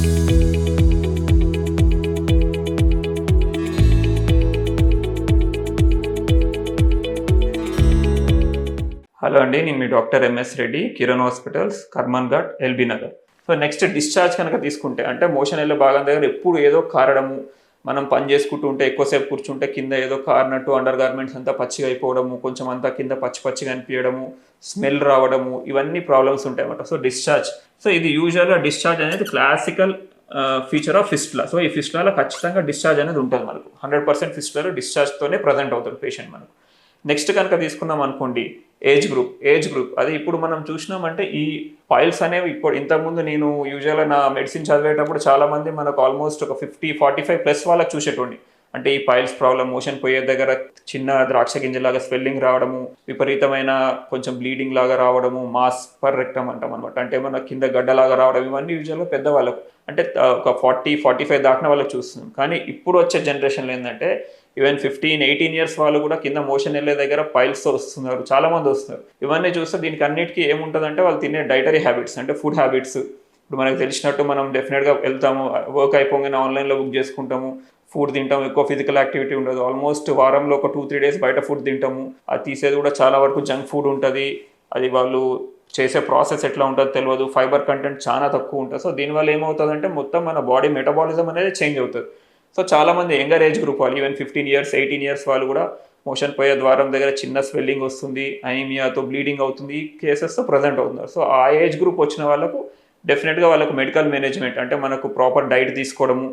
Hello అండి, నేను మీ doctor M S Reddy, Kiran hospitals, Karman Ghat, L B Nagar. So next discharge కనుక తీసుకుంటే అంటే మోషన్ వెళ్ళే భాగం దగ్గర ఎప్పుడు ఏదో కారడము, మనం పని చేసుకుంటూ ఉంటే ఎక్కువసేపు కూర్చుంటే కింద ఏదో కారినట్టు అండర్ గార్మెంట్స్ అంతా పచ్చిగా అయిపోవడము, కొంచెం అంతా కింద పచ్చి పచ్చిగా అనిపించడము, స్మెల్ రావడము, ఇవన్నీ ప్రాబ్లమ్స్ ఉంటాయి అన్నమాట. సో డిశ్చార్జ్, సో ఇది యూజువల్గా డిశ్చార్జ్ అనేది classical feature of fistula. So ఈ ఫిస్టులాలో ఖచ్చితంగా డిశ్చార్జ్ అనేది ఉంటుంది మనకు. 100% ఫిస్టులాలో డిశ్చార్జ్తోనే ప్రజెంట్ అవుతుంది పేషెంట్ మనకు. నెక్స్ట్ కనుక తీసుకున్నాం అనుకోండి, ఏజ్ గ్రూప్ అది ఇప్పుడు మనం చూసినామంటే ఈ పైల్స్ అనేవి ఇప్పుడు ఇంతకుముందు నేను యూజువల్గా నా మెడిసిన్ చదివేటప్పుడు చాలామంది మనకు ఆల్మోస్ట్ ఒక 50-45+ వాళ్ళకి చూసేటోండి. అంటే ఈ పైల్స్ ప్రాబ్లం, మోషన్ పోయే దగ్గర చిన్న ద్రాక్ష గింజలాగా స్వెల్లింగ్ రావడము, విపరీతమైన కొంచెం బ్లీడింగ్ లాగా రావడము, మాస్ పర్ రెక్టమ్ అంటాం అనమాట. అంటే మన కింద గడ్డలాగా రావడం, ఇవన్నీ యూజువల్గా పెద్దవాళ్ళకు అంటే ఒక 40-45 దాటిన వాళ్ళకి చూస్తున్నాం. కానీ ఇప్పుడు వచ్చే జనరేషన్లో ఏంటంటే ఈవెన్ 15-18 ఇయర్స్ వాళ్ళు కూడా కింద మోషన్ వెళ్ళే దగ్గర పైల్స్తో వస్తున్నారు, చాలామంది వస్తున్నారు. ఇవన్నీ చూస్తే దీనికి అన్నిటికీ ఏముంటుందంటే వాళ్ళు తినే డైటరీ హ్యాబిట్స్, అంటే ఫుడ్ హ్యాబిట్స్. ఇప్పుడు మనకు తెలిసినట్టు మనం డెఫినెట్గా వెళ్తాము, వర్క్ అయిపోగానే ఆన్లైన్లో బుక్ చేసుకుంటాము, ఫుడ్ తింటాము, ఎక్కువ ఫిజికల్ యాక్టివిటీ ఉండదు. ఆల్మోస్ట్ వారంలో ఒక 2-3 డేస్ బయట ఫుడ్ తింటాము. అది తీసేది కూడా చాలా వరకు జంక్ ఫుడ్ ఉంటుంది. అది వాళ్ళు చేసే ప్రాసెస్ ఎట్లా ఉంటుందో తెలియదు, ఫైబర్ కంటెంట్ చాలా తక్కువ ఉంటుంది. సో దీనివల్ల ఏమవుతుందంటే మొత్తం మన బాడీ మెటబాలిజం అనేది చేంజ్ అవుతుంది. సో చాలామంది యంగర్ ఏజ్ గ్రూప్ వాళ్ళు, ఈవెన్ 15 ఇయర్స్ 18 ఇయర్స్ వాళ్ళు కూడా మోషన్ పోయే ద్వారం దగ్గర చిన్న స్వెల్లింగ్ వస్తుంది, అనీమియాతో బ్లీడింగ్ అవుతుంది, కేసెస్తో ప్రజెంట్ అవుతున్నారు. సో ఆ ఏజ్ గ్రూప్ వచ్చిన వాళ్ళకు డెఫినెట్గా వాళ్ళకు మెడికల్ మేనేజ్మెంట్, అంటే మనకు ప్రాపర్ డైట్ తీసుకోవడము,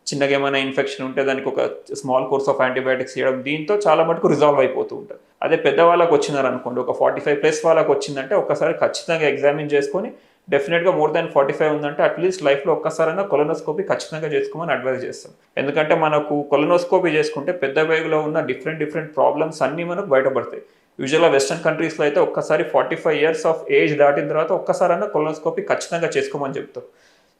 చిన్నగా ఏమైనా ఇన్ఫెక్షన్ ఉంటే దానికి ఒక స్మాల్ కోర్స్ ఆఫ్ యాంటీబయాటిక్స్ చేయడం, దీంతో చాలా మటుకు రిజాల్వ్ అయిపోతూ ఉంటుంది. అదే పెద్దవాళ్ళకి వచ్చినారనుకోండి, ఒక 45+ వాళ్ళకి వచ్చిందంటే ఒక్కసారి ఖచ్చితంగా ఎగ్జామిన్ చేసుకొని డెఫినెట్గా మోర్ దాన్ 45 ఉందంటే అట్లీస్ట్ లైఫ్లో ఒక్కసారైనా కొలనోస్కోపీ ఖచ్చితంగా చేసుకోమని అడ్వైజ్ చేస్తాం. ఎందుకంటే మనకు కొలనోస్కోపీ చేసుకుంటే పెద్ద వేగులో ఉన్న డిఫరెంట్ ప్రాబ్లమ్స్ అన్నీ మనకు బయటపడతాయి. యూజువల్గా వెస్టర్న్ కంట్రీస్లో అయితే ఒక్కసారి 45 ఇయర్స్ ఆఫ్ ఏజ్ దాటిన తర్వాత ఒక్కసారైనా కొలనోస్కోపీ ఖచ్చితంగా చేసుకోమని చెప్తారు.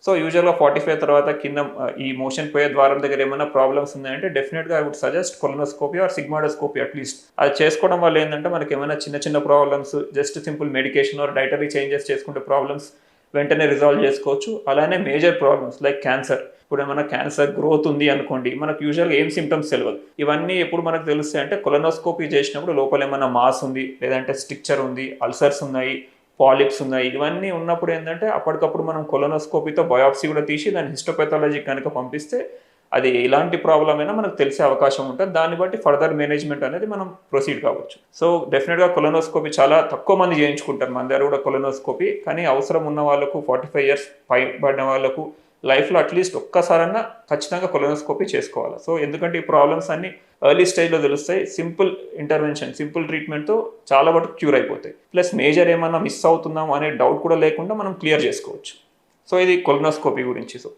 సో యూజువల్గా 45 తర్వాత కింద ఈ మోషన్ పోయే ద్వారం దగ్గర ఏమైనా ప్రాబ్లమ్స్ ఉన్నాయంటే డెఫినెట్గా I would suggest colonoscopy or sigmoidoscopy at least. అది చేసుకోవడం వల్ల ఏంటంటే మనకి ఏమైనా చిన్న problems, just simple medication or dietary changes చేసుకుంటే ప్రాబ్లమ్స్ వెంటనే రిజాల్వ్ చేసుకోవచ్చు. అలానే మేజర్ ప్రాబ్లమ్స్ లైక్ క్యాన్సర్, ఇప్పుడు ఏమైనా క్యాన్సర్ గ్రోత్ ఉంది అనుకోండి, మనకు యూజువల్గా ఏం సిమ్టమ్స్ తెలియదు. ఇవన్నీ ఎప్పుడు మనకు తెలుస్తాయి అంటే కొలనోస్కోపీ చేసినప్పుడు లోపల ఏమైనా మాస్ ఉంది, లేదంటే స్ట్రిక్చర్ ఉంది, అల్సర్స్ ఉన్నాయి, పాలిప్స్ ఉన్నాయి, ఇవన్నీ ఉన్నప్పుడు ఏంటంటే అప్పటికప్పుడు మనం కొలనోస్కోపీతో బయాప్సీ కూడా తీసి దాన్ని హిస్టోపెథాలజీ కనుక పంపిస్తే అది ఎలాంటి ప్రాబ్లం అయినా మనకు తెలిసే అవకాశం ఉంటుంది. దాన్ని బట్టి ఫర్దర్ మేనేజ్మెంట్ అనేది మనం ప్రొసీడ్ కావచ్చు. సో డెఫినెట్గా కొలనోస్కోపీ చాలా తక్కువ మంది చేయించుకుంటారు మన దగ్గర కూడా కొలనోస్కోపీ. కానీ అవసరం ఉన్న వాళ్ళకు, 45 ఇయర్స్ పైబడిన వాళ్ళకు లైఫ్లో అట్లీస్ట్ ఒక్కసారన్నా ఖచ్చితంగా కొలనోస్కోపీ చేసుకోవాలి. సో ఎందుకంటే ఈ ప్రాబ్లమ్స్ అన్ని ఎర్లీ స్టేజ్లో తెలుస్తాయి. సింపుల్ ఇంటర్వెన్షన్, సింపుల్ ట్రీట్మెంట్తో చాలా వరకు క్యూర్ అయిపోతాయి. ప్లస్ మేజర్ ఏమన్నా మిస్ అవుతున్నాం అనే డౌట్ కూడా లేకుండా మనం క్లియర్ చేసుకోవచ్చు. సో ఇది కొలనోస్కోపీ గురించి. సో